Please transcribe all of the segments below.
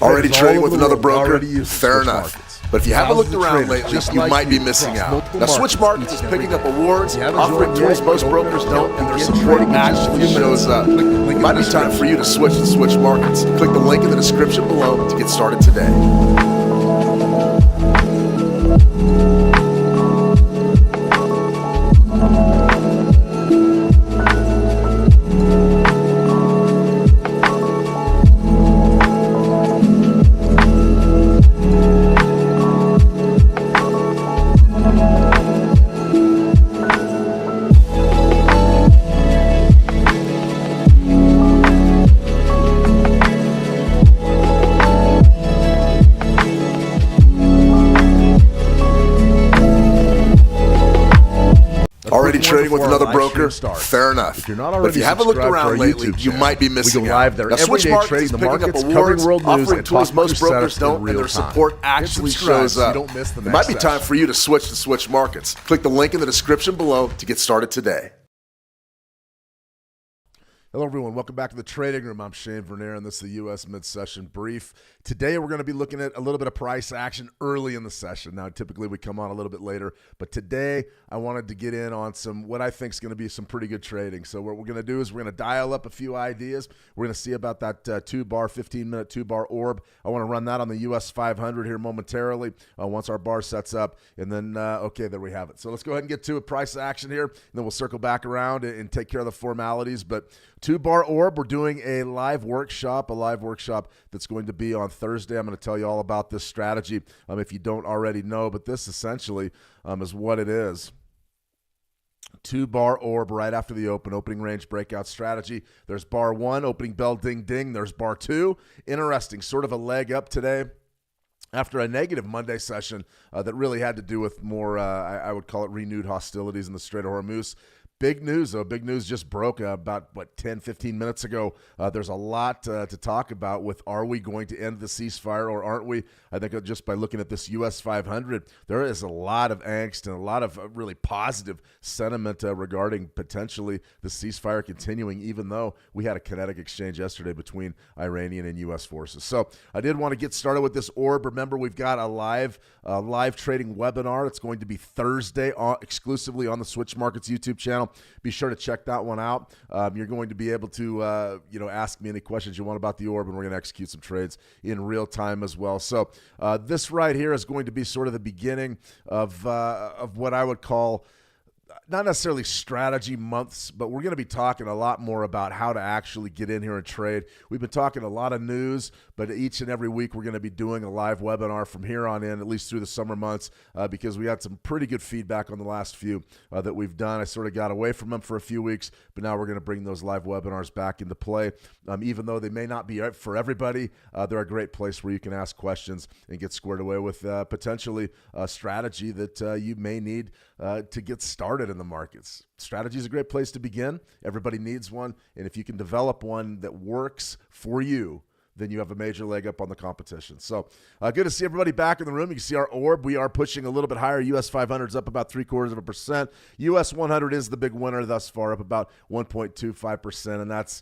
Already trading with another broker? Fair enough. But if you haven't looked around lately, you might be missing out. Now, Switch Markets is picking up awards, offering tools most brokers don't, and their support actually shows up. It might be time for you to switch to Switch Markets. Click the link in the description below to get started today. Already trading with another broker? Fair enough. But if you haven't looked around lately, you might be missing out. Now, Switch Markets is picking up awards, offering tools most brokers don't, and their support actually shows up. It might be time for you to switch to Switch Markets. Click the link in the description below to get started today. Hello, everyone. Welcome back to the Trading Room. I'm Shane Vernier, and this is the U.S. Mid-Session Brief. Today, we're going to be looking at a little bit of price action early in the session. Now, typically, we come on a little bit later, but today, I wanted to get in on what I think is going to be some pretty good trading. So what we're going to do is we're going to dial up a few ideas. We're going to see about that 15-minute 2-bar orb. I want to run that on the U.S. 500 here momentarily once our bar sets up. And then, okay, there we have it. So let's go ahead and get to a price action here, and then we'll circle back around and take care of the formalities. But 2-bar orb, we're doing a live workshop that's going to be on Thursday. I'm going to tell you all about this strategy if you don't already know, but this essentially is what it is. 2-bar orb right after the opening range breakout strategy. There's bar 1, opening bell ding ding. There's bar 2. Interesting, sort of a leg up today after a negative Monday session that really had to do with more, I would call it renewed hostilities in the Strait of Hormuz. Big news, though. Big news just broke about, 10, 15 minutes ago. There's a lot to talk about with are we going to end the ceasefire or aren't we? I think just by looking at this U.S. 500, there is a lot of angst and a lot of really positive sentiment regarding potentially the ceasefire continuing, even though we had a kinetic exchange yesterday between Iranian and U.S. forces. So I did want to get started with this orb. Remember, we've got a live trading webinar. It's going to be Thursday exclusively on the Switch Markets YouTube channel. Be sure to check that one out. You're going to be able to, ask me any questions you want about the orb, and we're going to execute some trades in real time as well. So this right here is going to be sort of the beginning of what I would call not necessarily strategy months, but we're going to be talking a lot more about how to actually get in here and trade. We've been talking a lot of news, but each and every week we're going to be doing a live webinar from here on in, at least through the summer months, because we had some pretty good feedback on the last few that we've done. I sort of got away from them for a few weeks, but now we're going to bring those live webinars back into play. Even though they may not be for everybody, they're a great place where you can ask questions and get squared away with potentially a strategy that you may need to get started in the markets. Strategy is a great place to begin. Everybody needs one, and if you can develop one that works for you, then you have a major leg up on the competition. So good to see everybody back in the room. You can see our orb. We are pushing a little bit higher. U.S. 500 is up about 0.75%. U.S. 100 is the big winner thus far, up about 1.25%, and that's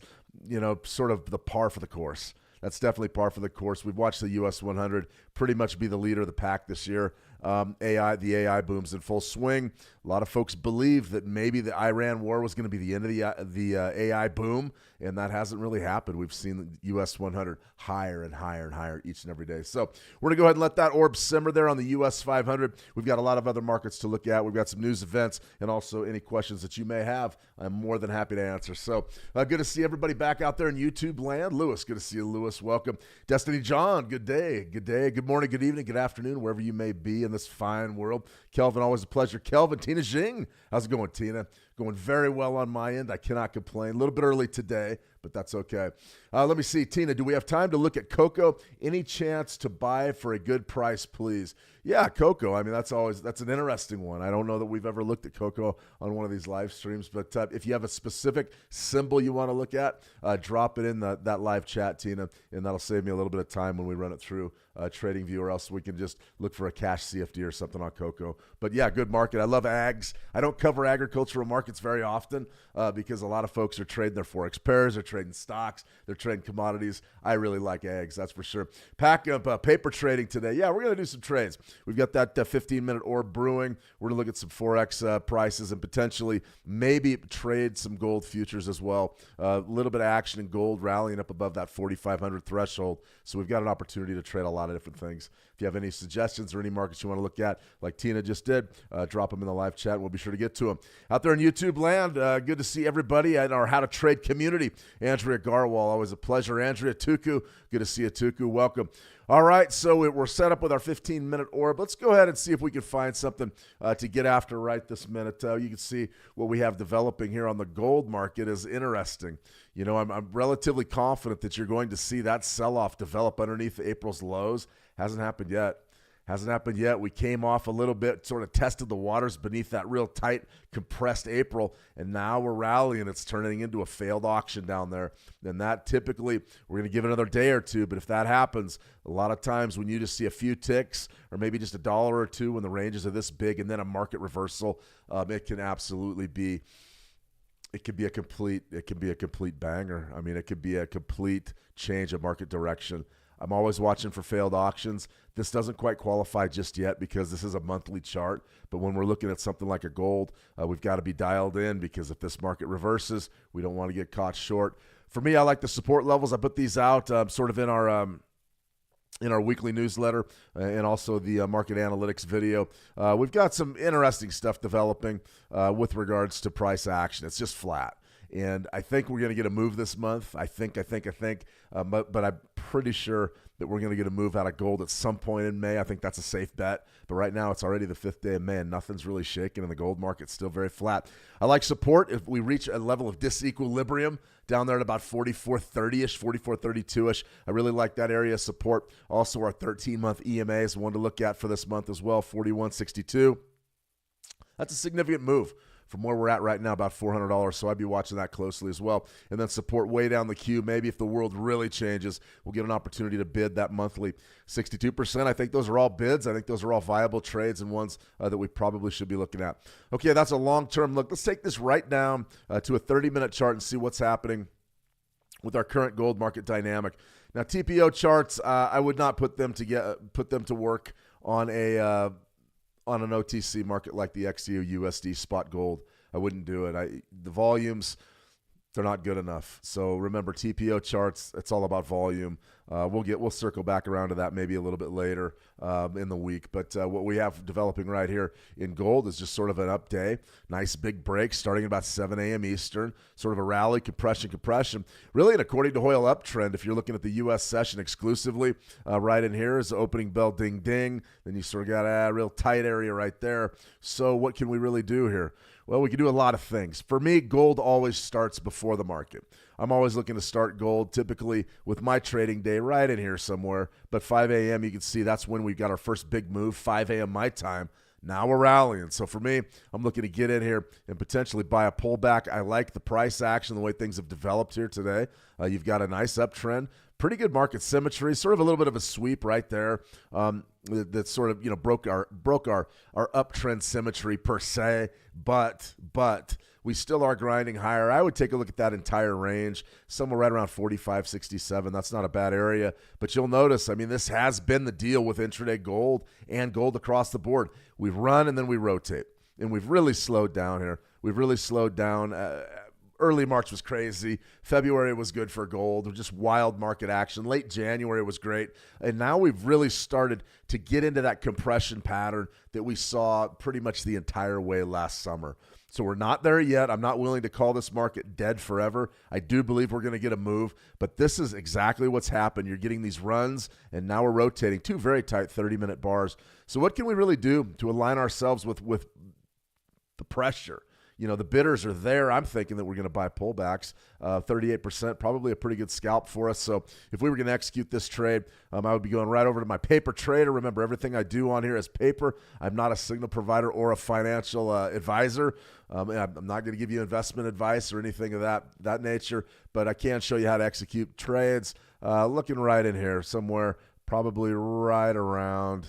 sort of the par for the course. That's definitely par for the course. We've watched the U.S. 100 pretty much be the leader of the pack this year. The AI boom's in full swing. A lot of folks believe that maybe the Iran war was going to be the end of the AI boom, and that hasn't really happened. We've seen the U.S. 100 higher and higher and higher each and every day. So we're going to go ahead and let that orb simmer there on the U.S. 500. We've got a lot of other markets to look at. We've got some news events and also any questions that you may have. I'm more than happy to answer. So good to see everybody back out there in YouTube land. Lewis, good to see you, Lewis. Welcome. Destiny John, good day. Good day. Good morning, good evening, good afternoon, wherever you may be in this fine world. Kelvin, always a pleasure. Kelvin, Tina Jing. How's it going, Tina? Going very well on my end. I cannot complain. A little bit early today, but that's okay. Let me see. Tina, do we have time to look at cocoa? Any chance to buy for a good price, please? Yeah, cocoa. I mean, that's an interesting one. I don't know that we've ever looked at cocoa on one of these live streams, but if you have a specific symbol you want to look at, drop it in that live chat, Tina, and that'll save me a little bit of time when we run it through TradingView, or else we can just look for a cash CFD or something on cocoa. But yeah, good market. I love ags. I don't cover agricultural markets very often because a lot of folks are trading their Forex pairs, or trading trading stocks. They're trading commodities. I really like eggs, that's for sure. Pack up paper trading today. Yeah, we're going to do some trades. We've got that 15-minute orb brewing. We're going to look at some Forex prices and potentially maybe trade some gold futures as well. A little bit of action in gold rallying up above that 4,500 threshold. So we've got an opportunity to trade a lot of different things. If you have any suggestions or any markets you want to look at, like Tina just did, drop them in the live chat and we'll be sure to get to them. Out there in YouTube land, good to see everybody at our How to Trade community. Andrea Garwal, always a pleasure. Andrea Tuku, good to see you, Tuku. Welcome. All right, so we're set up with our 15-minute orb. Let's go ahead and see if we can find something to get after right this minute. You can see what we have developing here on the gold market is interesting. You know, I'm relatively confident that you're going to see that sell-off develop underneath April's lows. Hasn't happened yet. Hasn't happened yet. We came off a little bit, sort of tested the waters beneath that real tight, compressed April, and now we're rallying. It's turning into a failed auction down there. And that typically, we're going to give it another day or two, but if that happens, a lot of times when you just see a few ticks or maybe just $1 or $2 when the ranges are this big and then a market reversal, it can absolutely be it could be a complete banger. I mean, it could be a complete change of market direction. I'm always watching for failed auctions. This doesn't quite qualify just yet because this is a monthly chart. But when we're looking at something like a gold, we've got to be dialed in because if this market reverses, we don't want to get caught short. For me, I like the support levels. I put these out sort of in our weekly newsletter and also the market analytics video. We've got some interesting stuff developing with regards to price action. It's just flat. And I think we're going to get a move this month. I think. But I'm pretty sure that we're going to get a move out of gold at some point in May. I think that's a safe bet. But right now, it's already the 5th day of May, and nothing's really shaking, and the gold market's still very flat. I like support if we reach a level of disequilibrium down there at about 44.30-ish, 44.32-ish. I really like that area of support. Also, our 13-month EMA is one to look at for this month as well, 41.62. That's a significant move from where we're at right now, about $400. So I'd be watching that closely as well. And then support way down the queue. Maybe if the world really changes, we'll get an opportunity to bid that monthly 62%. I think those are all bids. I think those are all viable trades and ones that we probably should be looking at. Okay, that's a long-term look. Let's take this right down to a 30-minute chart and see what's happening with our current gold market dynamic. Now, TPO charts, I would not put them to work on an OTC market like the XEU USD spot gold. I wouldn't do it. The volumes, they're not good enough. So remember, TPO charts, it's all about volume. We'll circle back around to that maybe a little bit later in the week. But what we have developing right here in gold is just sort of an up day. Nice big break starting at about 7 a.m. Eastern. Sort of a rally, compression. Really an according to Hoyle uptrend. If you're looking at the U.S. session exclusively, right in here is the opening bell ding ding. Then you sort of got a real tight area right there. So what can we really do here? Well, we can do a lot of things. For me, gold always starts before the market. I'm always looking to start gold, typically with my trading day right in here somewhere. But 5 a.m., you can see that's when we got our first big move, 5 a.m. my time. Now we're rallying. So for me, I'm looking to get in here and potentially buy a pullback. I like the price action, the way things have developed here today. You've got a nice uptrend. Pretty good market symmetry, sort of a little bit of a sweep right there that sort of broke our uptrend symmetry per se, but we still are grinding higher. I would take a look at that entire range, somewhere right around 45.67. That's not a bad area, but you'll notice, I mean, this has been the deal with intraday gold and gold across the board. We run and then we rotate, and we've really slowed down here. We've really slowed down. Early March was crazy. February was good for gold. Just wild market action. Late January was great. And now we've really started to get into that compression pattern that we saw pretty much the entire way last summer. So we're not there yet. I'm not willing to call this market dead forever. I do believe we're going to get a move, but this is exactly what's happened. You're getting these runs, and now we're rotating. Two very tight 30-minute bars. So what can we really do to align ourselves with the pressure? You know, the bidders are there. I'm thinking that we're going to buy pullbacks. 38%, probably a pretty good scalp for us. So if we were going to execute this trade, I would be going right over to my paper trader. Remember, everything I do on here is paper. I'm not a signal provider or a financial advisor. I'm not going to give you investment advice or anything of that nature, but I can show you how to execute trades. Looking right in here somewhere, probably right around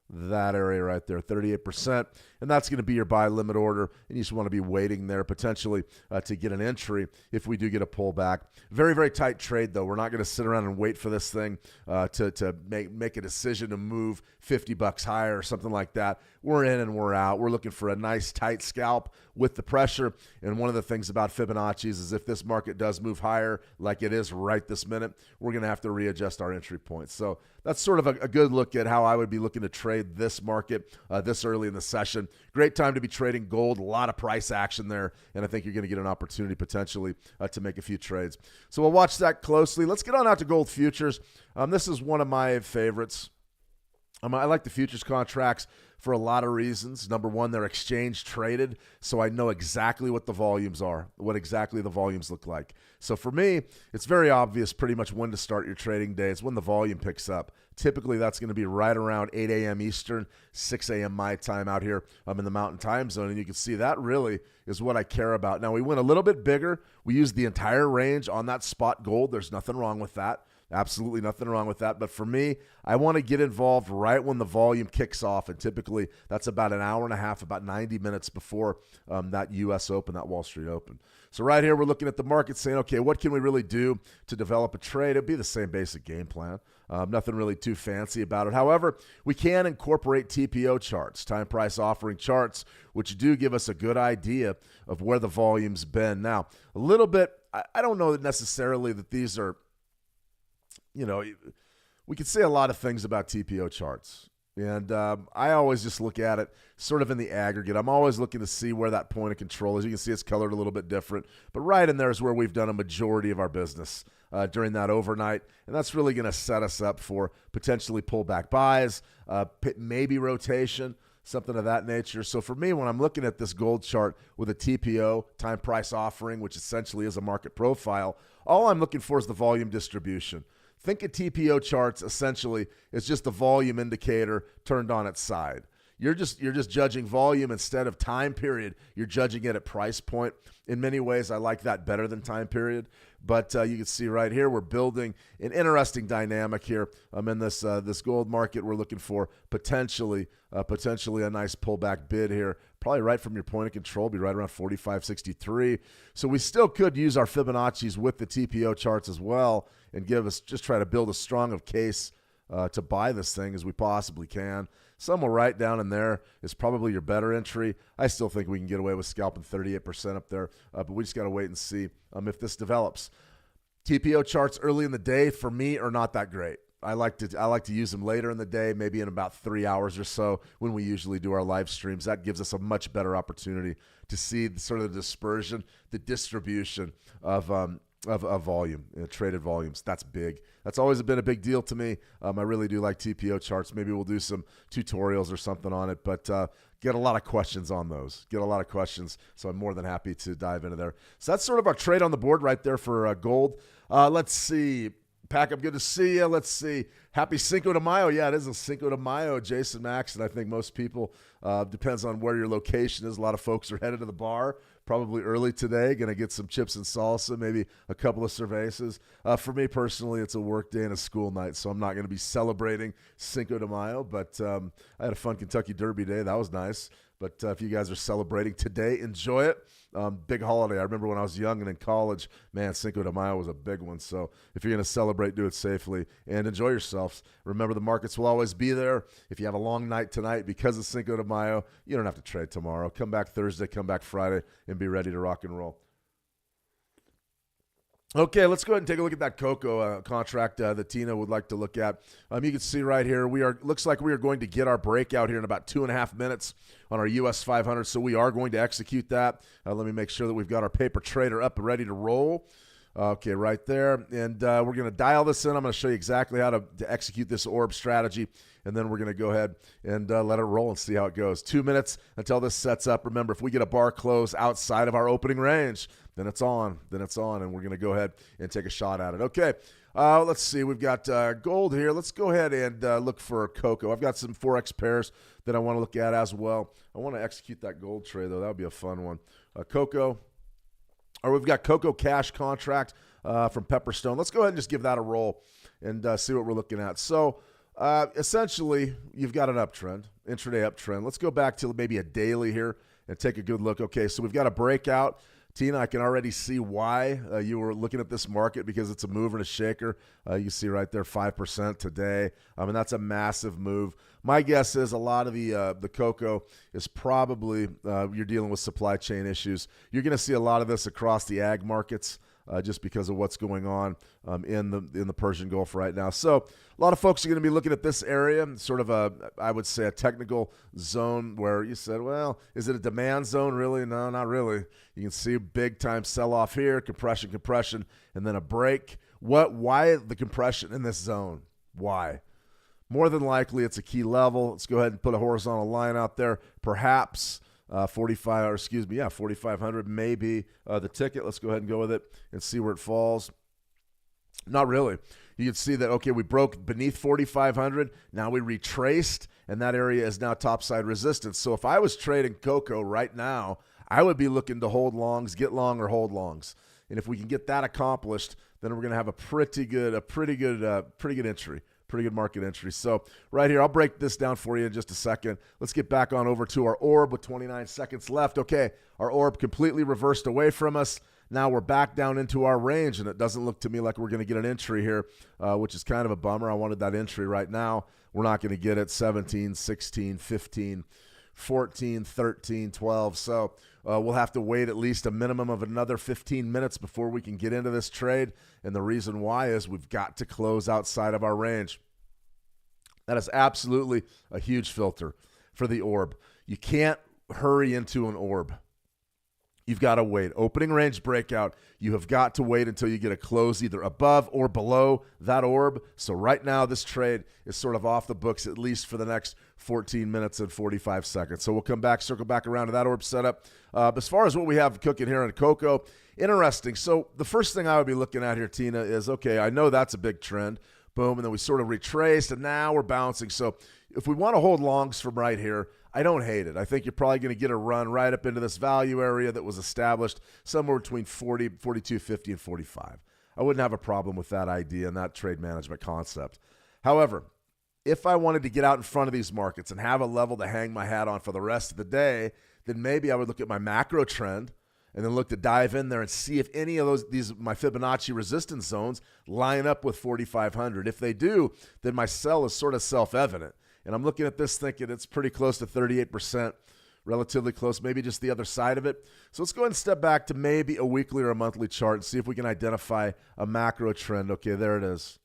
that area right there, 38%. And that's going to be your buy limit order. And you just want to be waiting there potentially to get an entry if we do get a pullback. Very, very tight trade, though. We're not going to sit around and wait for this thing to make a decision to move $50 higher or something like that. We're in and we're out. We're looking for a nice tight scalp with the pressure. And one of the things about Fibonacci's is if this market does move higher like it is right this minute, we're going to have to readjust our entry points. So that's sort of a good look at how I would be looking to trade this market this early in the session. Great time to be trading gold. A lot of price action there, and I think you're going to get an opportunity potentially to make a few trades. So we'll watch that closely. Let's get on out to gold futures. This is one of my favorites. I like the futures contracts for a lot of reasons. Number one, they're exchange traded, so I know exactly what the volumes are, what exactly the volumes look like. So for me, it's very obvious pretty much when to start your trading day. It's when the volume picks up. Typically, that's going to be right around 8 a.m. Eastern, 6 a.m. my time out here. I'm in the Mountain Time Zone, and you can see that really is what I care about. Now, we went a little bit bigger. We used the entire range on that spot gold. There's nothing wrong with that. Absolutely nothing wrong with that. But for me, I want to get involved right when the volume kicks off. And typically, that's about an hour and a half, about 90 minutes before that U.S. Open, that Wall Street Open. So right here, we're looking at the market saying, okay, what can we really do to develop a trade? It'd be the same basic game plan. Nothing really too fancy about it. However, we can incorporate TPO charts, time price offering charts, which do give us a good idea of where the volume's been. Now, a little bit, I don't know necessarily that these are, we could say a lot of things about TPO charts. And I always just look at it sort of in the aggregate. I'm always looking to see where that point of control is. You can see it's colored a little bit different. But right in there is where we've done a majority of our business during that overnight. And that's really going to set us up for potentially pullback buys, maybe rotation, something of that nature. So for me, when I'm looking at this gold chart with a TPO, time price offering, which essentially is a market profile, all I'm looking for is the volume distribution. Think of TPO charts essentially as just the volume indicator turned on its side. You're just judging volume instead of time period. You're judging it at price point. In many ways, I like that better than time period. But you can see right here, we're building an interesting dynamic here. In this gold market, we're looking for potentially a nice pullback bid here. Probably right from your point of control, be right around 45.63. So we still could use our Fibonacci's with the TPO charts as well and just try to build as strong of case to buy this thing as we possibly can. Somewhere right down in there is probably your better entry. I still think we can get away with scalping 38% up there, but we just got to wait and see if this develops. TPO charts early in the day for me are not that great. I like to use them later in the day, maybe in about 3 hours or so when we usually do our live streams. That gives us a much better opportunity to see sort of the dispersion, the distribution of volume, traded volumes. That's big. That's always been a big deal to me. I really do like TPO charts. Maybe we'll do some tutorials or something on it, but get a lot of questions on those. So I'm more than happy to dive into there. So that's sort of our trade on the board right there for gold. Let's see. Pack-up, good to see you. Let's see. Happy Cinco de Mayo. Yeah, it is a Cinco de Mayo, Jason Max, and I think most people, depends on where your location is. A lot of folks are headed to the bar, probably early today, going to get some chips and salsa, maybe a couple of cervezas. For me personally, it's a work day and a school night, so I'm not going to be celebrating Cinco de Mayo, but I had a fun Kentucky Derby day. That was nice. But if you guys are celebrating today, enjoy it. Big holiday. I remember when I was young and in college, man, Cinco de Mayo was a big one. So if you're going to celebrate, do it safely and enjoy yourselves. Remember, the markets will always be there. If you have a long night tonight because of Cinco de Mayo, you don't have to trade tomorrow. Come back Thursday, come back Friday, and be ready to rock and roll. Okay, let's go ahead and take a look at that cocoa contract that Tina would like to look at. You can see right here, looks like we are going to get our breakout here in about 2.5 minutes on our US 500, so we are going to execute that. Let me make sure that we've got our paper trader up and ready to roll. Okay, right there, and we're going to dial this in. I'm going to show you exactly how to execute this orb strategy, and then we're going to go ahead and let it roll and see how it goes. 2 minutes until this sets up. Remember, if we get a bar close outside of our opening range, then it's on, and we're going to go ahead and take a shot at it. Okay, let's see. We've got gold here. Let's go ahead and look for cocoa. I've got some Forex pairs that I want to look at as well. I want to execute that gold trade, though. That would be a fun one. Cocoa. Or we've got Cocoa Cash contract from Pepperstone. Let's go ahead and just give that a roll and see what we're looking at. So Essentially, you've got an uptrend, intraday uptrend. Let's go back to maybe a daily here and take a good look. Okay, so we've got a breakout. Tina, I can already see why you were looking at this market, because it's a mover and a shaker. You see right there 5% today. I mean, that's a massive move. My guess is a lot of the cocoa is probably you're dealing with supply chain issues. You're going to see a lot of this across the ag markets. Just because of what's going on in the Persian Gulf right now. So a lot of folks are going to be looking at this area, sort of I would say a technical zone where you said, well, is it a demand zone really? No, not really. You can see a big time sell-off here, compression, and then a break. Why the compression in this zone? Why? More than likely it's a key level. Let's go ahead and put a horizontal line out there. Perhaps 4,500 may be the ticket. Let's go ahead and go with it and see where it falls. Not really. You can see that, okay, we broke beneath 4,500. Now we retraced, and that area is now topside resistance. So if I was trading cocoa right now, I would be looking to hold longs, get long, or hold longs. And if we can get that accomplished, then we're going to have a pretty good entry. Pretty good market entry. So right here, I'll break this down for you in just a second. Let's get back on over to our orb with 29 seconds left. Okay, our orb completely reversed away from us. Now we're back down into our range, and it doesn't look to me like we're going to get an entry here, which is kind of a bummer. I wanted that entry right now. We're not going to get it. 17, 16, 15, 14, 13, 12. So we'll have to wait at least a minimum of another 15 minutes before we can get into this trade. And the reason why is we've got to close outside of our range. That is absolutely a huge filter for the orb. You can't hurry into an orb. You've got to wait. Opening range breakout, you have got to wait until you get a close either above or below that orb. So right now, this trade is sort of off the books, at least for the next 14 minutes and 45 seconds. So we'll come back, circle back around to that orb setup. As far as what we have cooking here in cocoa, interesting. So the first thing I would be looking at here, Tina, is, okay, I know that's a big trend. Boom, and then we sort of retraced, and now we're bouncing. So if we want to hold longs from right here, I don't hate it. I think you're probably going to get a run right up into this value area that was established somewhere between 40, 42.50, and 45. I wouldn't have a problem with that idea and that trade management concept. However, if I wanted to get out in front of these markets and have a level to hang my hat on for the rest of the day, then maybe I would look at my macro trend and then look to dive in there and see if any of my Fibonacci resistance zones line up with 4,500. If they do, then my sell is sort of self-evident. And I'm looking at this thinking it's pretty close to 38%, relatively close, maybe just the other side of it. So let's go ahead and step back to maybe a weekly or a monthly chart and see if we can identify a macro trend. Okay, there it is.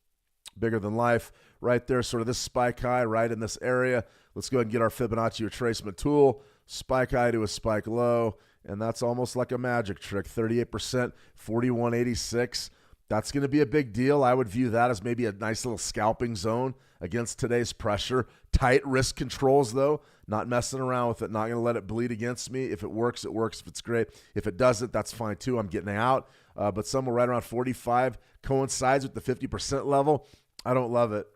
Bigger than life right there, sort of this spike high right in this area. Let's go ahead and get our Fibonacci retracement tool, spike high to a spike low. And that's almost like a magic trick, 38%, 41.86. That's going to be a big deal. I would view that as maybe a nice little scalping zone against today's pressure. Tight risk controls, though, not messing around with it, not going to let it bleed against me. If it works, it works. If it's great. If it doesn't, that's fine, too. I'm getting out. But somewhere right around 45 coincides with the 50% level. I don't love it.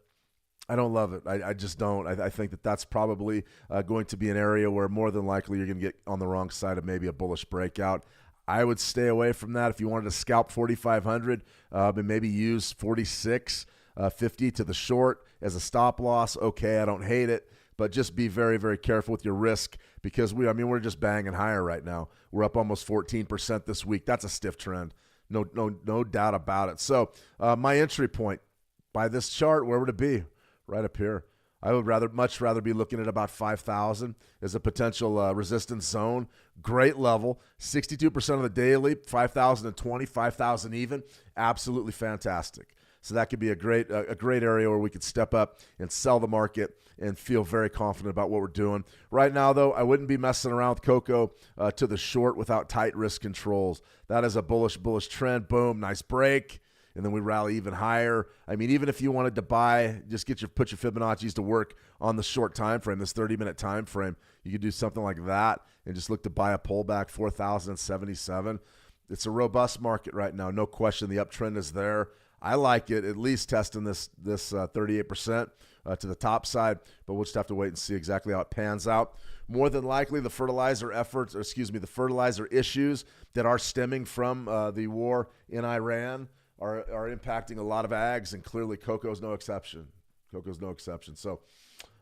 I just don't. I think that that's probably going to be an area where more than likely you're going to get on the wrong side of maybe a bullish breakout. I would stay away from that. If you wanted to scalp 4,500 and maybe use 46.50 to the short as a stop loss, okay, I don't hate it. But just be very, very careful with your risk because we're just banging higher right now. We're up almost 14% this week. That's a stiff trend. No doubt about it. So my entry point by this chart, where would it be? Right up here. I would much rather be looking at about 5,000 as a potential resistance zone. Great level. 62% of the daily, 5,020, 5,000 even. Absolutely fantastic. So that could be a great area where we could step up and sell the market and feel very confident about what we're doing. Right now, though, I wouldn't be messing around with cocoa to the short without tight risk controls. That is a bullish trend. Boom, nice break. And then we rally even higher. I mean, even if you wanted to buy, just put your Fibonacci's to work on the short time frame, this 30-minute time frame. You could do something like that and just look to buy a pullback, 4,077. It's a robust market right now. No question the uptrend is there. I like it, at least testing this 38% to the top side, but we'll just have to wait and see exactly how it pans out. More than likely, the fertilizer issues that are stemming from the war in Iran are impacting a lot of ags, and clearly cocoa is no exception. Cocoa's no exception. So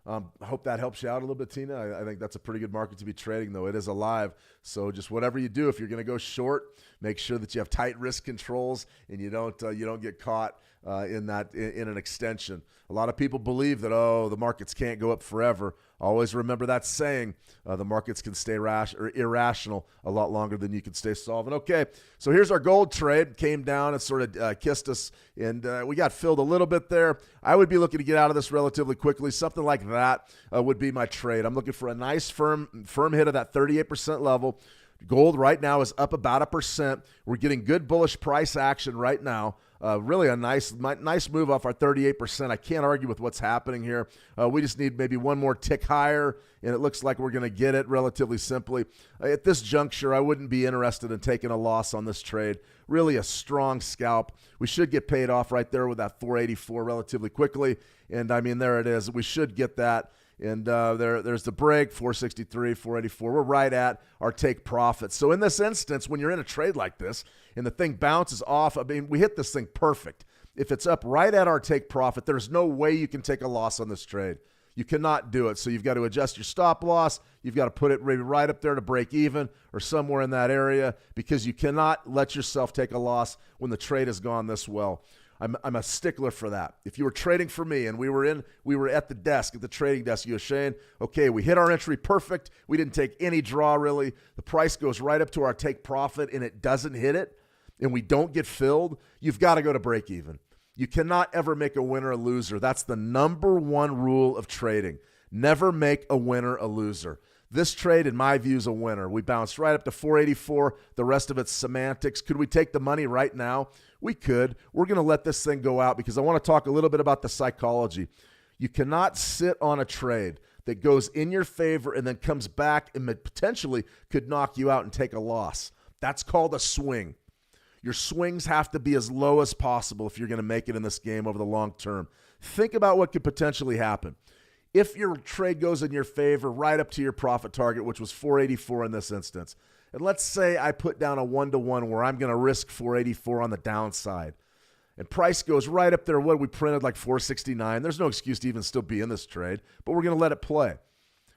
I hope that helps you out a little bit, Tina. I think that's a pretty good market to be trading, though. It is alive. So just whatever you do, if you're going to go short, make sure that you have tight risk controls and you don't get caught in an extension. A lot of people believe that, the markets can't go up forever. Always remember that saying, the markets can stay irrational a lot longer than you can stay solvent. Okay, so here's our gold trade. Came down and sort of kissed us, and we got filled a little bit there. I would be looking to get out of this relatively quickly. Something like that would be my trade. I'm looking for a nice firm hit of that 38% level. Gold right now is up about 1%. We're getting good bullish price action right now. Really a nice move off our 38%. I can't argue with what's happening here. We just need maybe one more tick higher, and it looks like we're going to get it relatively simply. At this juncture, I wouldn't be interested in taking a loss on this trade. Really a strong scalp. We should get paid off right there with that 484 relatively quickly, and I mean, there it is. We should get that. And there's the break, 463, 484. We're right at our take profit. So in this instance, when you're in a trade like this and the thing bounces off, I mean, we hit this thing perfect. If it's up right at our take profit, there's no way you can take a loss on this trade. You cannot do it. So you've got to adjust your stop loss. You've got to put it maybe right up there to break even or somewhere in that area, because you cannot let yourself take a loss when the trade has gone this well. I'm a stickler for that. If you were trading for me and we were at the desk, at the trading desk, you go, Shane, okay, we hit our entry perfect. We didn't take any draw really. The price goes right up to our take profit and it doesn't hit it and we don't get filled. You've got to go to break even. You cannot ever make a winner a loser. That's the number one rule of trading. Never make a winner a loser. This trade, in my view, is a winner. We bounced right up to 484. The rest of it's semantics. Could we take the money right now? We could. We're going to let this thing go out because I want to talk a little bit about the psychology. You cannot sit on a trade that goes in your favor and then comes back and potentially could knock you out and take a loss. That's called a swing. Your swings have to be as low as possible if you're going to make it in this game over the long term. Think about what could potentially happen. If your trade goes in your favor right up to your profit target, which was 484 in this instance, and let's say I put down a 1-to-1 where I'm going to risk 484 on the downside, and price goes right up there, what we printed like 469. There's no excuse to even still be in this trade, but we're going to let it play.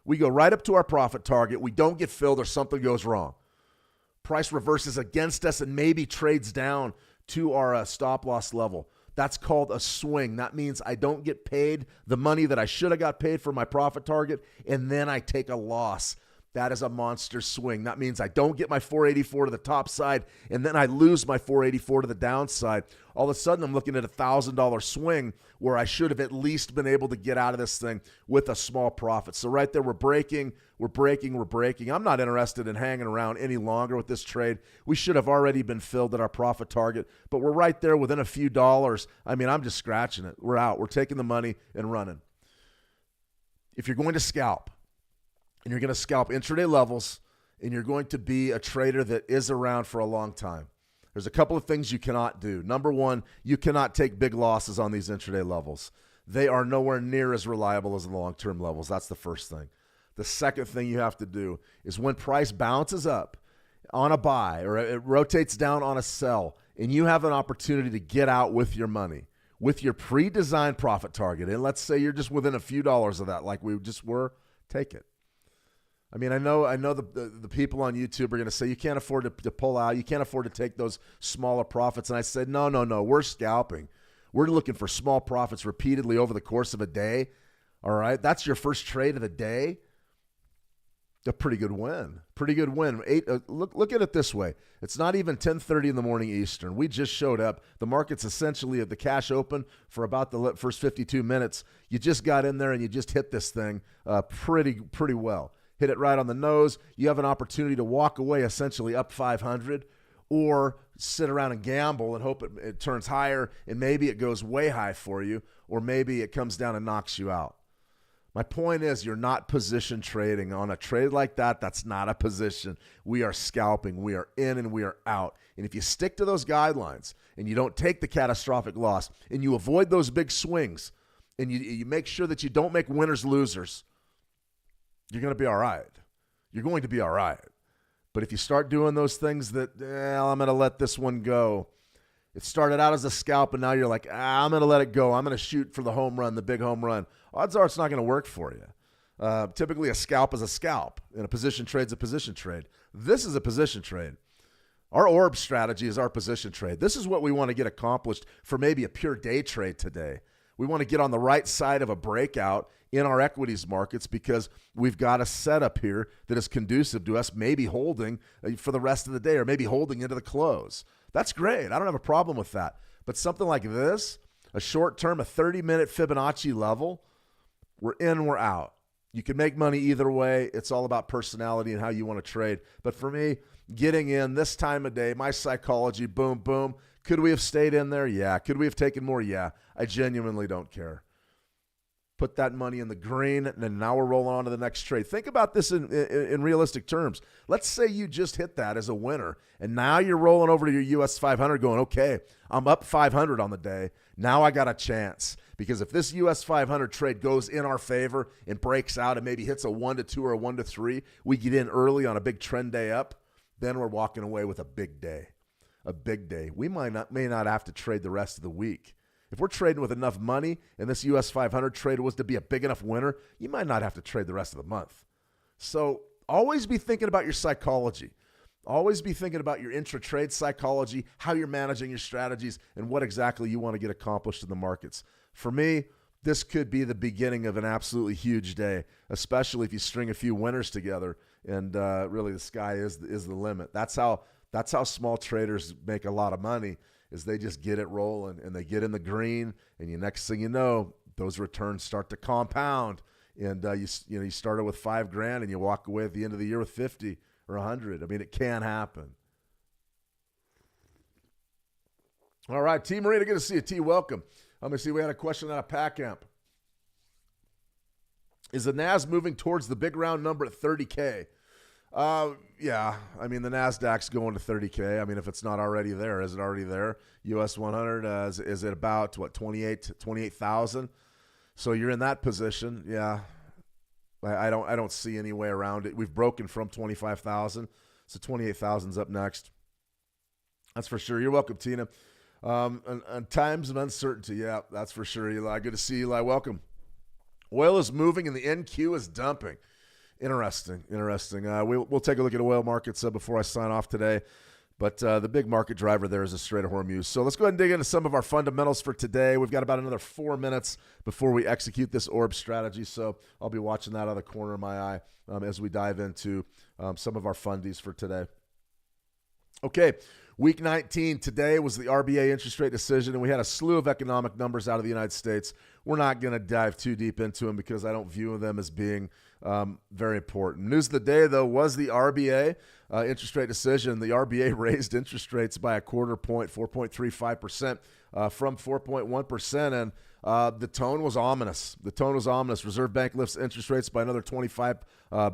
We go right up to our profit target. We don't get filled or something goes wrong. Price reverses against us and maybe trades down to our stop loss level. That's called a swing. That means I don't get paid the money that I should have got paid for my profit target, and then I take a loss. That is a monster swing. That means I don't get my 484 to the top side, and then I lose my 484 to the downside. All of a sudden, I'm looking at a $1,000 swing where I should have at least been able to get out of this thing with a small profit. So right there, we're breaking. I'm not interested in hanging around any longer with this trade. We should have already been filled at our profit target, but we're right there within a few dollars. I mean, I'm just scratching it. We're out. We're taking the money and running. If you're going to scalp, and you're going to scalp intraday levels, and you're going to be a trader that is around for a long time, there's a couple of things you cannot do. Number one, you cannot take big losses on these intraday levels. They are nowhere near as reliable as the long-term levels. That's the first thing. The second thing you have to do is when price bounces up on a buy or it rotates down on a sell, and you have an opportunity to get out with your money, with your pre-designed profit target, and let's say you're just within a few dollars of that like we just were, take it. I mean, I know the people on YouTube are going to say you can't afford to pull out. You can't afford to take those smaller profits. And I said, no. We're scalping. We're looking for small profits repeatedly over the course of a day. All right. That's your first trade of the day. A pretty good win. Look at it this way. It's not even 10:30 in the morning Eastern. We just showed up. The market's essentially at the cash open for about the first 52 minutes. You just got in there and you just hit this thing pretty well. Hit it right on the nose. You have an opportunity to walk away essentially up 500 or sit around and gamble and hope it turns higher and maybe it goes way high for you, or maybe it comes down and knocks you out. My point is, you're not position trading. On a trade like that, that's not a position. We are scalping. We are in and we are out. And if you stick to those guidelines and you don't take the catastrophic loss and you avoid those big swings and you make sure that you don't make winners losers, you're going to be all right. You're going to be all right. But if you start doing those things that, I'm going to let this one go, It started out as a scalp, and now you're like, I'm going to let it go. I'm going to shoot for the home run, the big home run. Odds are it's not going to work for you. Typically, a scalp is a scalp, and a position trade's a position trade. This is a position trade. Our orb strategy is our position trade. This is what we want to get accomplished for maybe a pure day trade today. We want to get on the right side of a breakout in our equities markets because we've got a setup here that is conducive to us maybe holding for the rest of the day or maybe holding into the close. That's great. I don't have a problem with that. But something like this, a short term, a 30-minute Fibonacci level, we're in, we're out. You can make money either way. It's all about personality and how you want to trade. But for me, getting in this time of day, my psychology, boom, boom. Could we have stayed in there? Yeah. Could we have taken more? Yeah. I genuinely don't care. Put that money in the green, and then now we're rolling on to the next trade. Think about this in realistic terms. Let's say you just hit that as a winner, and now you're rolling over to your US 500 going, okay, I'm up 500 on the day. Now I got a chance. Because if this US 500 trade goes in our favor and breaks out and maybe hits a 1 to 2 or a 1 to 3, we get in early on a big trend day up, then we're walking away with a big day. A big day. We may not have to trade the rest of the week. If we're trading with enough money and this US 500 trade was to be a big enough winner, you might not have to trade the rest of the month. So always be thinking about your psychology. Always be thinking about your intra-trade psychology, how you're managing your strategies, and what exactly you want to get accomplished in the markets. For me, this could be the beginning of an absolutely huge day, especially if you string a few winners together and really the sky is the limit. That's how small traders make a lot of money. Is they just get it rolling and they get in the green, and you next thing you know, those returns start to compound, and you started with $5,000 and you walk away at the end of the year with 50 or 100. I mean, it can happen. All right, T. Marina, good to see you. T, welcome. Let me see. We had a question out of Pack Amp. Is the NAS moving towards the big round number at 30K? Yeah, I mean, the NASDAQ's going to 30K. I mean, if it's not already there, is it already there? US 100, is it about, 28,000? So you're in that position. Yeah, I don't see any way around it. We've broken from 25,000, so 28,000's up next. That's for sure. You're welcome, Tina. And times of uncertainty, yeah, that's for sure, Eli. Good to see you, Eli. Welcome. Oil is moving and the NQ is dumping. Interesting. We'll take a look at oil markets before I sign off today. But the big market driver there is the Strait of Hormuz. So let's go ahead and dig into some of our fundamentals for today. We've got about another 4 minutes before we execute this orb strategy. So I'll be watching that out of the corner of my eye as we dive into some of our fundies for today. Okay, week 19 today was the RBA interest rate decision, and we had a slew of economic numbers out of the United States. We're not going to dive too deep into them because I don't view them as being very important. News of the day, though, was the RBA interest rate decision. The RBA raised interest rates by a quarter point, 4.35% from 4.1%, and the tone was ominous. Reserve Bank lifts interest rates by another 25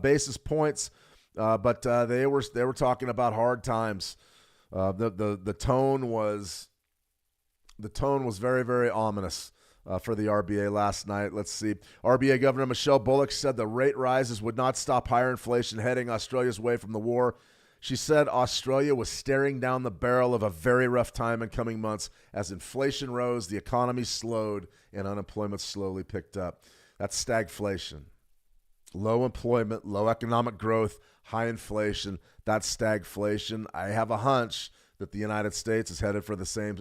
basis points, but they were talking about hard times. The tone was very, very ominous for the RBA last night. Let's see. RBA Governor Michelle Bullock said the rate rises would not stop higher inflation heading Australia's way from the war. She said Australia was staring down the barrel of a very rough time in coming months as inflation rose, the economy slowed, and unemployment slowly picked up. That's stagflation. Low employment, low economic growth, high inflation. That's stagflation. I have a hunch that the United States is headed for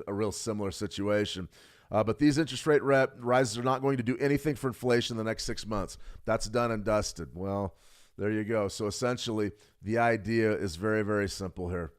a real similar situation. But these interest rate rises are not going to do anything for inflation in the next 6 months. That's done and dusted. Well, there you go. So essentially, the idea is very, very simple here.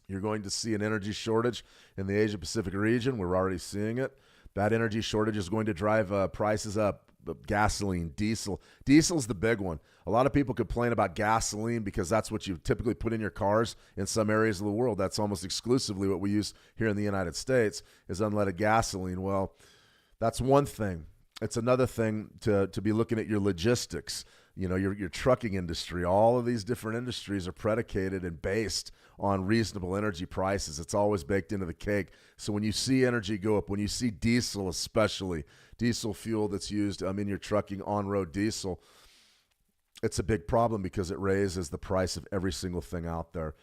You're going to see an energy shortage in the Asia-Pacific region. We're already seeing it. That energy shortage is going to drive prices up. Gasoline, diesel. Diesel's the big one. A lot of people complain about gasoline because that's what you typically put in your cars in some areas of the world. That's almost exclusively what we use here in the United States is unleaded gasoline. Well, that's one thing. It's another thing to be looking at your logistics, your trucking industry. All of these different industries are predicated and based on reasonable energy prices. It's always baked into the cake. So when you see energy go up, when you see diesel, especially diesel fuel that's used in your trucking, on-road diesel, it's a big problem because it raises the price of every single thing out there.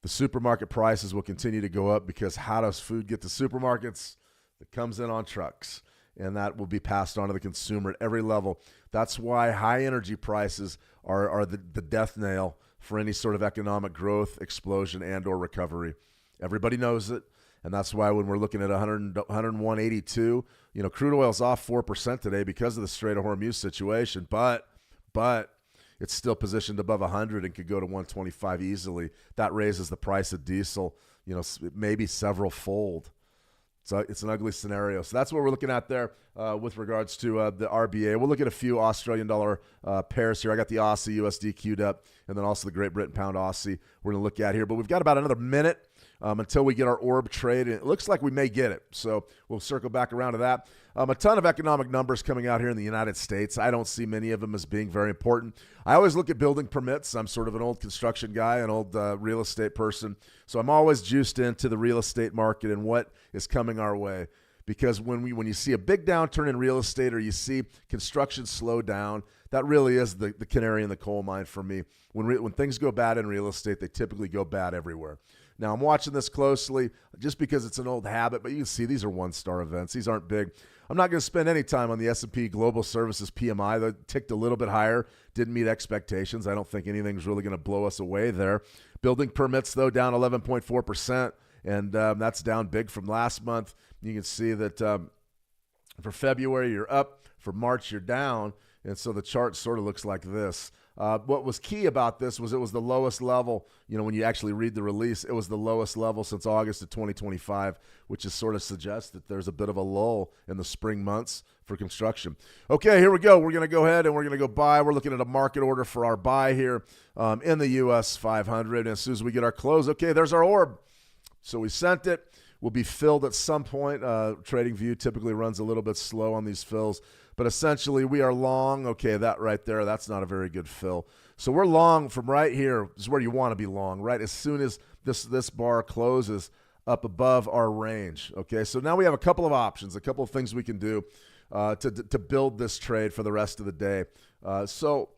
The supermarket prices will continue to go up because how does food get to supermarkets? It comes in on trucks, and that will be passed on to the consumer at every level. That's why high energy prices are the death nail for any sort of economic growth, explosion, and or recovery. Everybody knows it, and that's why when we're looking at 101.82, crude oil's off 4% today because of the Strait of Hormuz situation, but it's still positioned above 100 and could go to 125 easily. That raises the price of diesel, maybe several fold. So it's an ugly scenario. So that's what we're looking at there with regards to the RBA. We'll look at a few Australian dollar pairs here. I got the Aussie USD queued up, and then also the Great Britain pound Aussie we're going to look at here. But we've got about another minute until we get our orb trade, and it looks like we may get it. So we'll circle back around to that. A ton of economic numbers coming out here in the United States. I don't see many of them as being very important. I always look at building permits. I'm sort of an old construction guy, an old real estate person. So I'm always juiced into the real estate market and what is coming our way. Because when you see a big downturn in real estate or you see construction slow down, that really is the canary in the coal mine for me. When things go bad in real estate, they typically go bad everywhere. Now, I'm watching this closely just because it's an old habit, but you can see these are one-star events. These aren't big. I'm not going to spend any time on the S&P Global Services PMI. That ticked a little bit higher, didn't meet expectations. I don't think anything's really going to blow us away there. Building permits, though, down 11.4%, and that's down big from last month. You can see that for February, you're up. For March, you're down, and so the chart sort of looks like this. What was key about this was it was the lowest level, when you actually read the release, it was the lowest level since August of 2025, which is sort of suggests that there's a bit of a lull in the spring months for construction. Okay, here we go. We're going to go ahead and we're going to go buy. We're looking at a market order for our buy here in the US 500. And as soon as we get our close, okay, there's our orb. So we sent it. Will be filled at some point. TradingView typically runs a little bit slow on these fills. But essentially, we are long. Okay, that right there, that's not a very good fill. So we're long from right here. This is where you want to be long, right? As soon as this bar closes up above our range. Okay, so now we have a couple of options, a couple of things we can do to build this trade for the rest of the day. So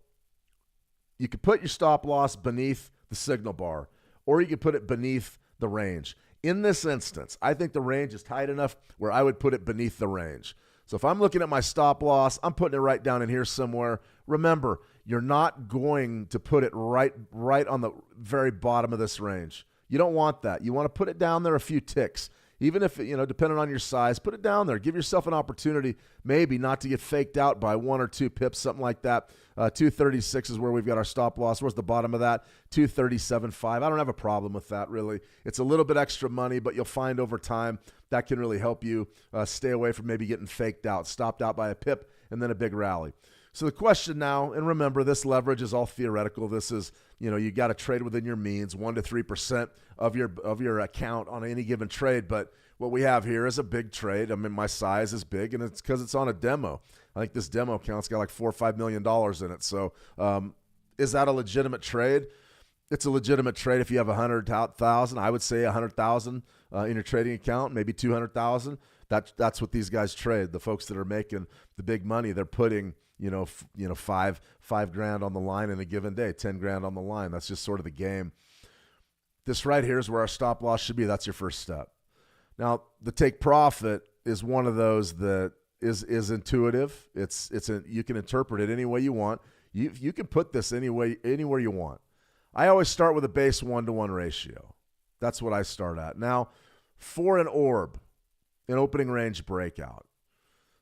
you could put your stop loss beneath the signal bar, or you could put it beneath the range. In this instance, I think the range is tight enough where I would put it beneath the range. So if I'm looking at my stop loss, I'm putting it right down in here somewhere. Remember, you're not going to put it right on the very bottom of this range. You don't want that. You want to put it down there a few ticks. Even if, depending on your size, put it down there. Give yourself an opportunity maybe not to get faked out by 1 or 2 pips, something like that. 236 is where we've got our stop loss. Where's the bottom of that? 237.5. I don't have a problem with that, really. It's a little bit extra money, but you'll find over time that can really help you stay away from maybe getting faked out, stopped out by a pip, and then a big rally. So the question now, and remember, this leverage is all theoretical. This is, you got to trade within your means, 1 to 3% of your account on any given trade. But what we have here is a big trade. I mean, my size is big, and it's because it's on a demo. I think this demo account's got like $4 or $5 million in it. So is that a legitimate trade? It's a legitimate trade if you have 100,000. I would say 100,000 in your trading account, maybe 200,000. That's what these guys trade. The folks that are making the big money, they're putting five grand on the line in a given day, 10 grand on the line. That's just sort of the game. This right here is where our stop loss should be. That's your first step. Now, the take profit is one of those that is intuitive. You can interpret it any way you want. You can put this anywhere you want. I always start with a base 1-to-1 ratio. That's what I start at. Now, for an orb, an opening range breakout,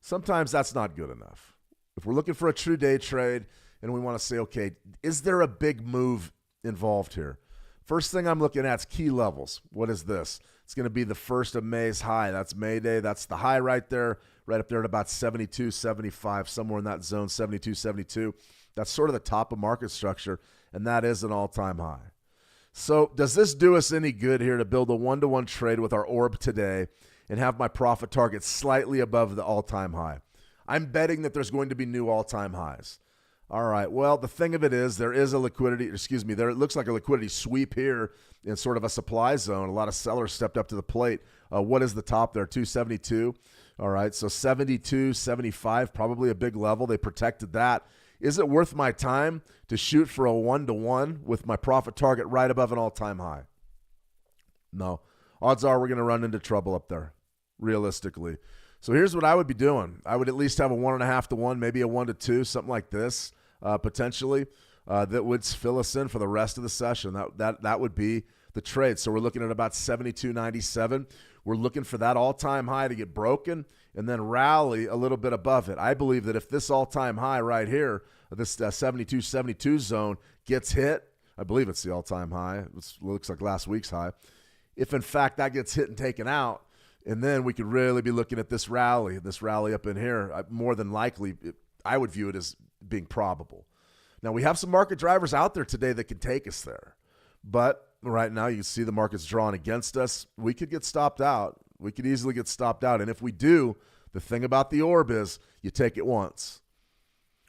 sometimes that's not good enough. If we're looking for a true day trade and we want to say, okay, is there a big move involved here? First thing I'm looking at is key levels. What is this? It's going to be the first of May's high. That's May Day. That's the high right there, right up there at about 72, 75, somewhere in that zone, 72, 72. That's sort of the top of market structure, and that is an all-time high. So does this do us any good here to build a 1-to-1 trade with our orb today and have my profit target slightly above the all-time high? I'm betting that there's going to be new all-time highs. All right, well, the thing of it is there is a it looks like a liquidity sweep here in sort of a supply zone. A lot of sellers stepped up to the plate. What is the top there? 272. All right, so 72, 75, probably a big level. They protected that. Is it worth my time to shoot for a 1-to-1 with my profit target right above an all-time high? No. Odds are we're going to run into trouble up there, realistically. So here's what I would be doing. I would at least have a 1.5 to 1, maybe a 1 to 2, something like this, potentially, that would fill us in for the rest of the session. That would be the trade. So we're looking at about 72.97. We're looking for that all-time high to get broken and then rally a little bit above it. I believe that if this all-time high right here, this 72.72 zone gets hit, I believe it's the all-time high. It looks like last week's high. If, in fact, that gets hit and taken out, and then we could really be looking at this rally up in here, more than likely, I would view it as being probable. Now, we have some market drivers out there today that can take us there. But right now, you see the market's drawn against us. We could get stopped out. We could easily get stopped out. And if we do, the thing about the orb is you take it once.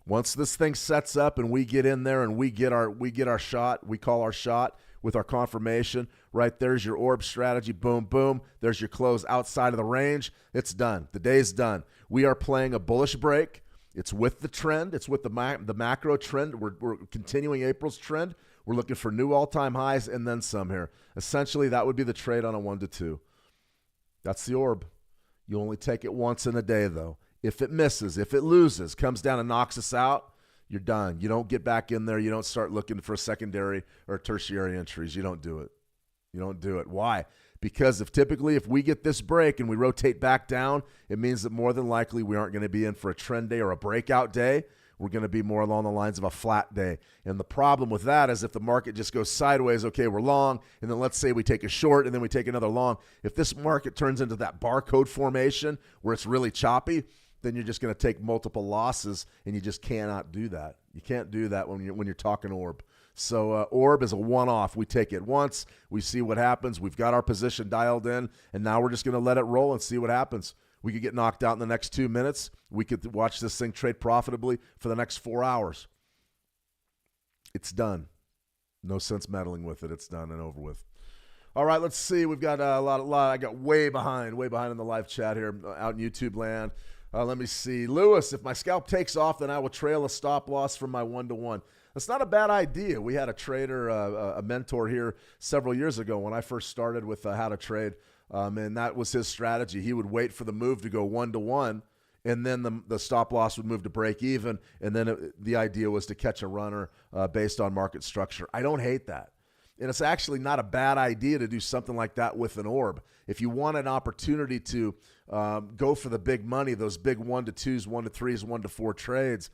Once this thing sets up and we get in there and we get our shot, we call our shot with our confirmation, right there's your orb strategy, boom, boom. There's your close outside of the range. It's done. The day's done. We are playing a bullish break. It's with the trend. It's with the macro trend. We're continuing April's trend. We're looking for new all-time highs and then some here. Essentially, that would be the trade on a 1 to 2. That's the orb. You only take it once in a day, though. If it misses, if it loses, comes down and knocks us out, you're done. You don't get back in there. You don't start looking for secondary or tertiary entries. You don't do it. You don't do it. Why? Because if we get this break and we rotate back down, it means that more than likely we aren't going to be in for a trend day or a breakout day. We're going to be more along the lines of a flat day. And the problem with that is if the market just goes sideways, okay, we're long, and then let's say we take a short and then we take another long. If this market turns into that barcode formation where it's really choppy, then you're just going to take multiple losses, and you just cannot do that. You can't do that when you're talking orb. So orb is a one-off. We take it once. We see what happens. We've got our position dialed in, and now we're just going to let it roll and see what happens. We could get knocked out in the next 2 minutes. We could watch this thing trade profitably for the next 4 hours. It's done. No sense meddling with it. It's done and over with. All right, let's see. We've got a lot. I got way behind in the live chat here out in YouTube land. Let me see. Lewis, if my scalp takes off, then I will trail a stop loss from my 1 to 1. That's not a bad idea. We had a trader, a mentor here several years ago when I first started with how to trade, and that was his strategy. He would wait for the move to go 1 to 1, and then the stop loss would move to break even, and then the idea was to catch a runner based on market structure. I don't hate that. And it's actually not a bad idea to do something like that with an orb. If you want an opportunity to go for the big money, those big 1 to 2s, 1 to 3s, 1 to 4 trades,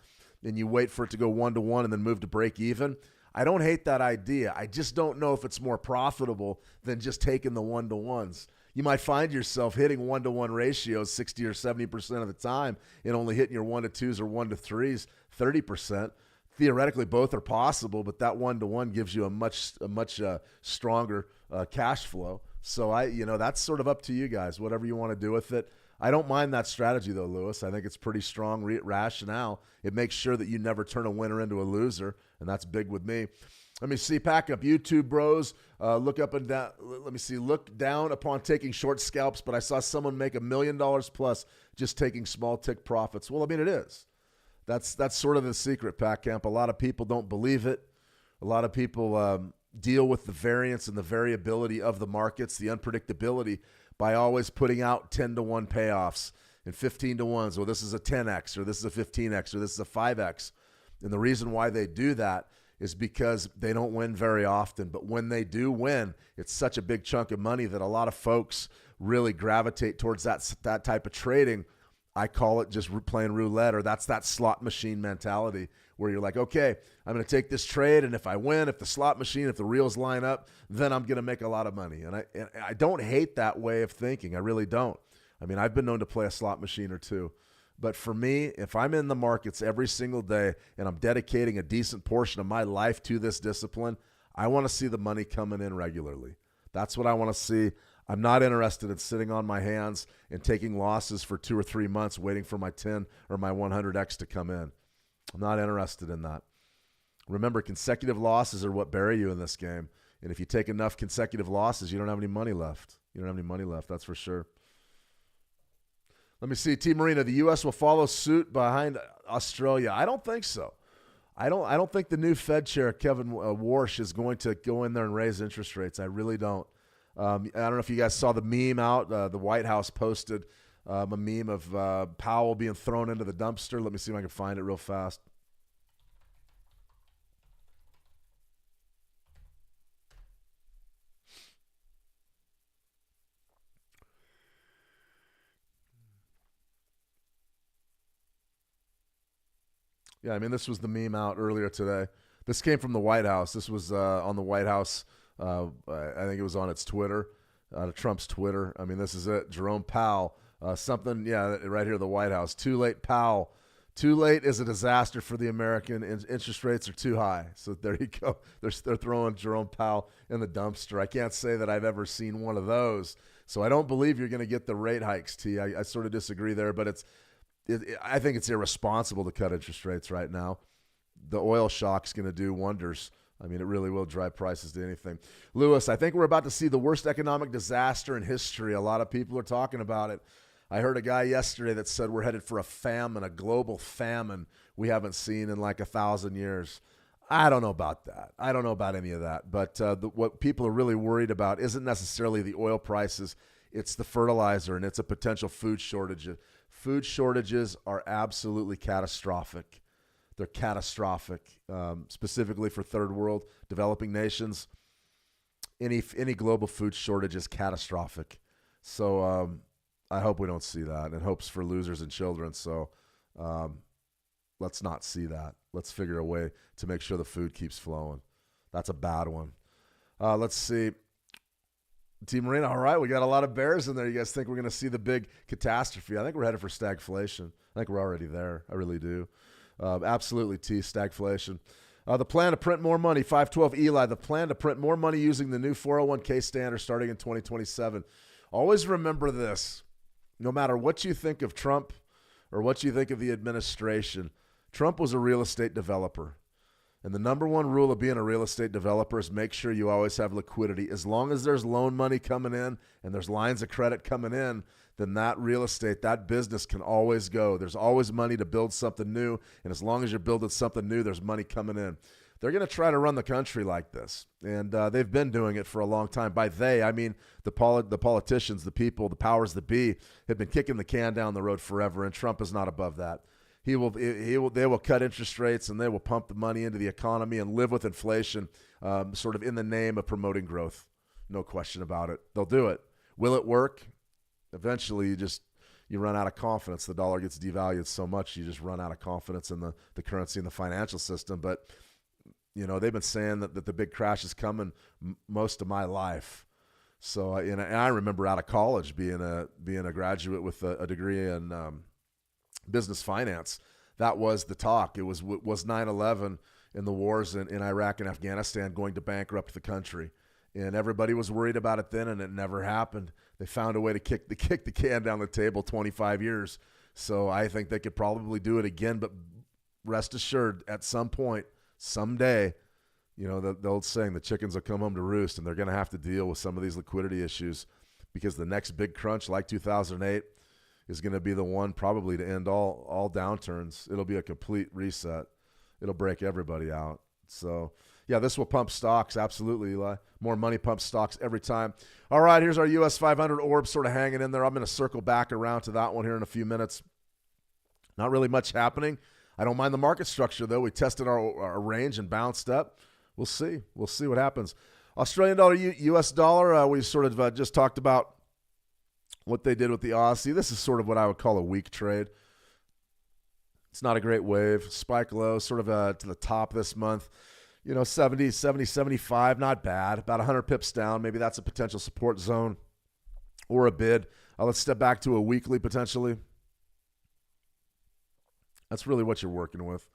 and you wait for it to go 1 to 1 and then move to break even, I don't hate that idea. I just don't know if it's more profitable than just taking the 1 to 1s. You might find yourself hitting 1 to 1 ratios 60 or 70% of the time and only hitting your 1 to 2s or 1 to 3s 30%. Theoretically, both are possible, but that 1 to 1 gives you a much stronger cash flow. So that's sort of up to you guys, whatever you want to do with it. I don't mind that strategy though, Lewis. I think it's pretty strong rationale. It makes sure that you never turn a winner into a loser, and that's big with me. Let me see. Pack up YouTube bros. Look up and down. Let me see. Look down upon taking short scalps, but I saw someone make $1 million plus just taking small tick profits. Well, I mean, it is. That's sort of the secret, Pack Camp. A lot of people don't believe it. A lot of people deal with the variance and the variability of the markets, the unpredictability, by always putting out 10 to 1 payoffs and 15 to 1s. Well, this is a 10x or this is a 15x or this is a 5x. And the reason why they do that is because they don't win very often. But when they do win, it's such a big chunk of money that a lot of folks really gravitate towards that type of trading. I call it just playing roulette, or that's that slot machine mentality where you're like, okay, I'm going to take this trade, and if I win, if the slot machine, if the reels line up, then I'm going to make a lot of money. And I don't hate that way of thinking. I really don't. I mean, I've been known to play a slot machine or two. But for me, if I'm in the markets every single day and I'm dedicating a decent portion of my life to this discipline, I want to see the money coming in regularly. That's what I want to see. I'm not interested in sitting on my hands and taking losses for 2 or 3 months waiting for my 10 or my 100x to come in. I'm not interested in that. Remember, consecutive losses are what bury you in this game. And if you take enough consecutive losses, you don't have any money left. You don't have any money left, that's for sure. Let me see. T. Marina, the U.S. will follow suit behind Australia. I don't think so. I don't think the new Fed chair, Kevin Warsh, is going to go in there and raise interest rates. I really don't. I don't know if you guys saw the meme out. The White House posted a meme of Powell being thrown into the dumpster. Let me see if I can find it real fast. Yeah, I mean, this was the meme out earlier today. This came from the White House. This was on the White House. I think it was on its Twitter, Trump's Twitter. I mean, this is it. Jerome Powell. Something, yeah, right here, the White House. Too late, Powell. Too late is a disaster for the American. Interest rates are too high. So there you go. They're throwing Jerome Powell in the dumpster. I can't say that I've ever seen one of those. So I don't believe you're going to get the rate hikes, T. I sort of disagree there, but I think it's irresponsible to cut interest rates right now. The oil shock's going to do wonders. I mean, it really will drive prices to anything. Lewis, I think we're about to see the worst economic disaster in history. A lot of people are talking about it. I heard a guy yesterday that said we're headed for a famine, a global famine we haven't seen in like 1,000 years. I don't know about that. I don't know about any of that. But what people are really worried about isn't necessarily the oil prices. It's the fertilizer, and it's a potential food shortage. Food shortages are absolutely catastrophic. They're catastrophic, specifically for third world, developing nations. Any global food shortage is catastrophic. So I hope we don't see that, and hopes for losers and children. So let's not see that. Let's figure a way to make sure the food keeps flowing. That's a bad one. Let's see. Team Marina, all right, we got a lot of bears in there. You guys think we're going to see the big catastrophe? I think we're headed for stagflation. I think we're already there. I really do. Absolutely, T, stagflation. The plan to print more money, 512 Eli, the plan to print more money using the new 401k standard starting in 2027. Always remember this. No matter what you think of Trump or what you think of the administration, Trump was a real estate developer. And the number one rule of being a real estate developer is make sure you always have liquidity. As long as there's loan money coming in and there's lines of credit coming in, then that real estate, that business can always go. There's always money to build something new. And as long as you're building something new, there's money coming in. They're going to try to run the country like this. And they've been doing it for a long time. By they, I mean the politicians, the people, the powers that be have been kicking the can down the road forever. And Trump is not above that. They will cut interest rates, and they will pump the money into the economy and live with inflation, sort of in the name of promoting growth. No question about it. They'll do it. Will it work? Eventually, you run out of confidence. The dollar gets devalued so much, you just run out of confidence in the currency and the financial system. But they've been saying that the big crash is coming most of my life. So, and I remember out of college being a graduate with a degree in business finance. That was the talk. It was 9/11 and the wars in Iraq and Afghanistan going to bankrupt the country. And everybody was worried about it then, and it never happened. They found a way to kick the can down the table 25 years. So I think they could probably do it again, but rest assured, at some point, someday, the old saying, the chickens will come home to roost, and they're going to have to deal with some of these liquidity issues, because the next big crunch, like 2008, is going to be the one probably to end all downturns. It'll be a complete reset. It'll break everybody out. So, yeah, this will pump stocks. Absolutely, Eli. More money pumps stocks every time. All right, here's our US 500 orb sort of hanging in there. I'm going to circle back around to that one here in a few minutes. Not really much happening. I don't mind the market structure, though. We tested our range and bounced up. We'll see. We'll see what happens. Australian dollar, US dollar, we sort of just talked about what they did with the Aussie. This is sort of what I would call a weak trade. It's not a great wave. Spike low, sort of to the top this month. 70, 75, not bad. About 100 pips down. Maybe that's a potential support zone or a bid. Let's step back to a weekly potentially. That's really what you're working with.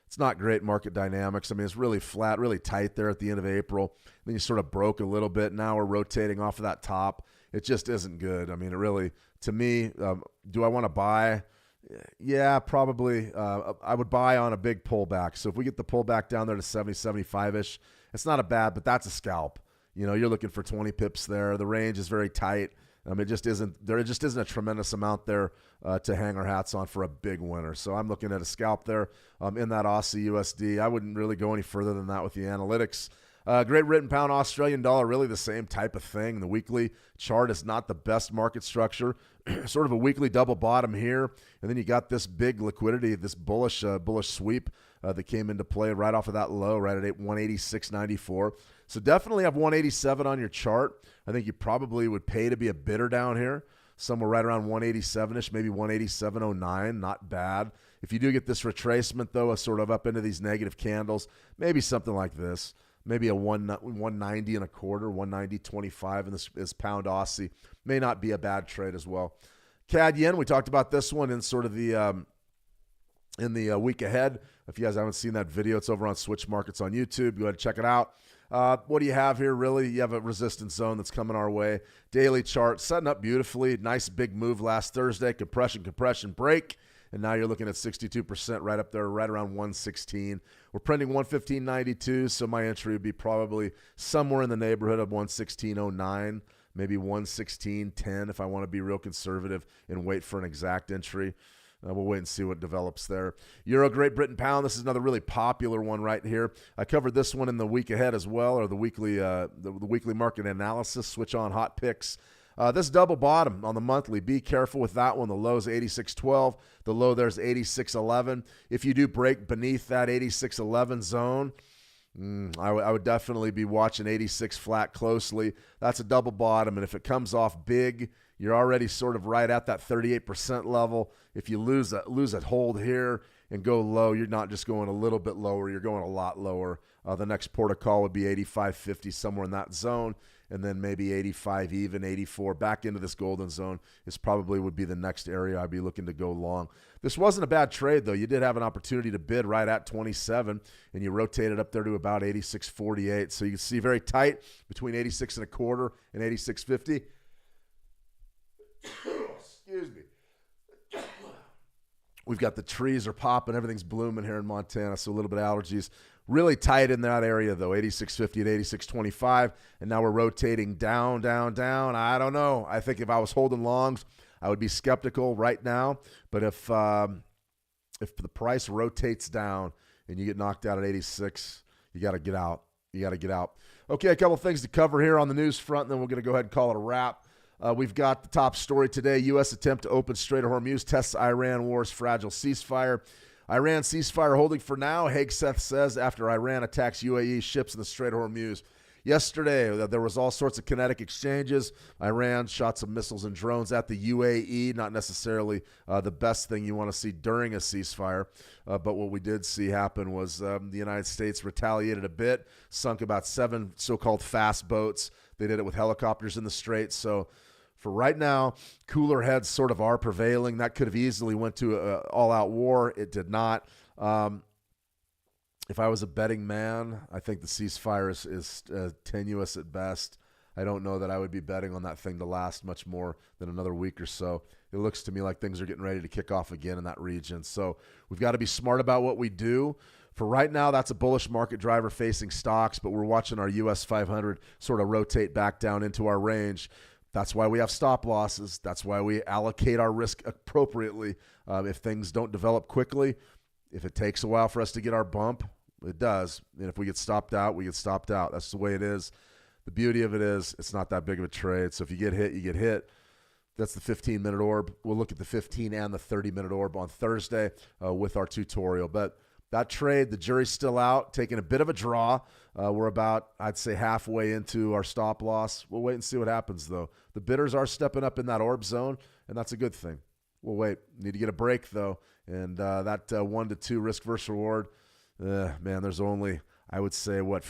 It's not great market dynamics. I mean, it's really flat, really tight there at the end of April. Then you sort of broke a little bit. Now we're rotating off of that top. It just isn't good. I mean, it really, to me, do I want to buy? Yeah, probably. I would buy on a big pullback. So if we get the pullback down there to 70, 75-ish, it's not a bad, but that's a scalp. You're looking for 20 pips there. The range is very tight. There just isn't a tremendous amount there to hang our hats on for a big winner. So I'm looking at a scalp there in that Aussie USD. I wouldn't really go any further than that with the analytics. Great Britain pound, Australian dollar, really the same type of thing. The weekly chart is not the best market structure. Sort of a weekly double bottom here. And then you got this big liquidity, this bullish sweep that came into play right off of that low, right at 186.94. So definitely have 187 on your chart. I think you probably would pay to be a bidder down here, somewhere right around 187-ish, maybe 187.09, not bad. If you do get this retracement, though, sort of up into these negative candles, maybe something like this. Maybe a 190 and a quarter, 190.25 in this pound Aussie may not be a bad trade as well. CAD yen, we talked about this one in sort of the week ahead. If you guys haven't seen that video, it's over on Switch Markets on YouTube. Go ahead and check it out. What do you have here? Really, you have a resistance zone that's coming our way. Daily chart setting up beautifully. Nice big move last Thursday. Compression, break. And now you're looking at 62% right up there, right around 116. We're printing 115.92, so my entry would be probably somewhere in the neighborhood of 116.09, maybe 116.10 if I want to be real conservative and wait for an exact entry. We'll wait and see what develops there. Euro, Great Britain pound. This is another really popular one right here. I covered this one in the week ahead as well, or the weekly market analysis. Switch on hot picks. This double bottom on the monthly, be careful with that one. The low is 86.12. The low there's 86.11. If you do break beneath that 86.11 zone, I would definitely be watching 86 flat closely. That's a double bottom, and if it comes off big, you're already sort of right at that 38% level. If you lose that hold here and go low, you're not just going a little bit lower, you're going a lot lower. The next port of call would be 85.50, somewhere in that zone, and then maybe 85 even, 84. Back into this golden zone is probably would be the next area I'd be looking to go long. This wasn't a bad trade, though. You did have an opportunity to bid right at 27, and you rotated up there to about 86.48. So you can see very tight between 86 and a quarter and 86.50. Excuse me. We've got the trees are popping. Everything's blooming here in Montana, so a little bit of allergies. Really tight in that area, though, 86.50 at 86.25. And now we're rotating down. I don't know. I think if I was holding longs, I would be skeptical right now. But if the price rotates down and you get knocked out at 86, you got to get out. Okay, a couple things to cover here on the news front, and then we're going to go ahead and call it a wrap. We've got the top story today. U.S. attempt to open Strait of Hormuz tests Iran war's fragile ceasefire. Iran ceasefire holding for now, Hegseth says, after Iran attacks UAE ships in the Strait of Hormuz. Yesterday, there was all sorts of kinetic exchanges. Iran shot some missiles and drones at the UAE, not necessarily the best thing you want to see during a ceasefire. But what we did see happen was the United States retaliated a bit, sunk about 7 so-called fast boats. They did it with helicopters in the Strait. So for right now, cooler heads sort of are prevailing. That could have easily went to an all-out war. It did not. If I was a betting man, I think the ceasefire is tenuous at best. I don't know that I would be betting on that thing to last much more than another week or so. It looks to me like things are getting ready to kick off again in that region. So we've got to be smart about what we do. For right now, that's a bullish market driver facing stocks, but we're watching our US 500 sort of rotate back down into our range. That's why we have stop losses. That's why we allocate our risk appropriately. If things don't develop quickly, if it takes a while for us to get our bump, it does. And if we get stopped out, we get stopped out. That's the way it is. The beauty of it is it's not that big of a trade. So if you get hit, you get hit. That's the 15-minute orb. We'll look at the 15 and the 30-minute orb on Thursday with our tutorial. But that trade, the jury's still out, taking a bit of a draw. We're about, I'd say, halfway into our stop loss. We'll wait and see what happens, though. The bidders are stepping up in that orb zone, and that's a good thing. We'll wait. Need to get a break, though. And that 1 to 2 risk versus reward, man, there's only, I would say, 5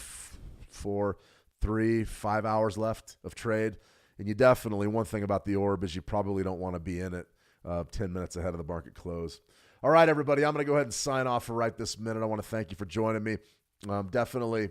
hours left of trade. And you definitely, one thing about the orb is you probably don't want to be in it 10 minutes ahead of the market close. All right, everybody, I'm going to go ahead and sign off for right this minute. I want to thank you for joining me. Definitely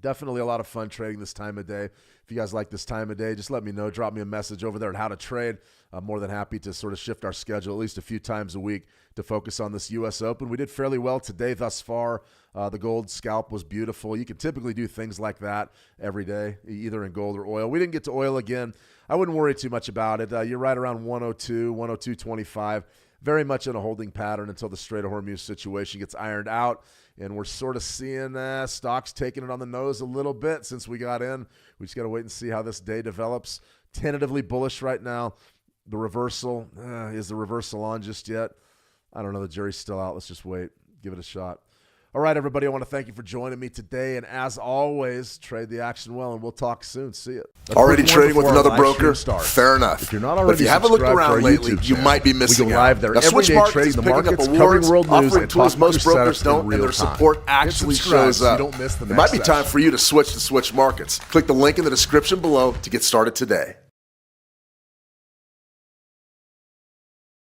a lot of fun trading this time of day. If you guys like this time of day, just let me know. Drop me a message over there at How to Trade. I'm more than happy to sort of shift our schedule at least a few times a week to focus on this U.S. Open. We did fairly well today thus far. The gold scalp was beautiful. You can typically do things like that every day, either in gold or oil. We didn't get to oil again. I wouldn't worry too much about it. You're right around 102, 102.25. Very much in a holding pattern until the Strait of Hormuz situation gets ironed out. and we're sort of seeing stocks taking it on the nose a little bit since we got in. We just got to wait and see how this day develops. Tentatively bullish right now. The reversal, is the reversal on just yet? I don't know. The jury's still out. Let's just wait. Give it a shot. All right, everybody, I want to thank you for joining me today. And as always, trade the action well, and we'll talk soon. See you. Already trading with another broker? Fair enough. If you're not already but if you haven't looked around lately, you might be missing out. Live there now, every day trading the markets, covering world news, offering tools most brokers don't, and their support actually shows up. Don't miss the it might be time for you to switch to Switch Markets. Click the link in the description below to get started today.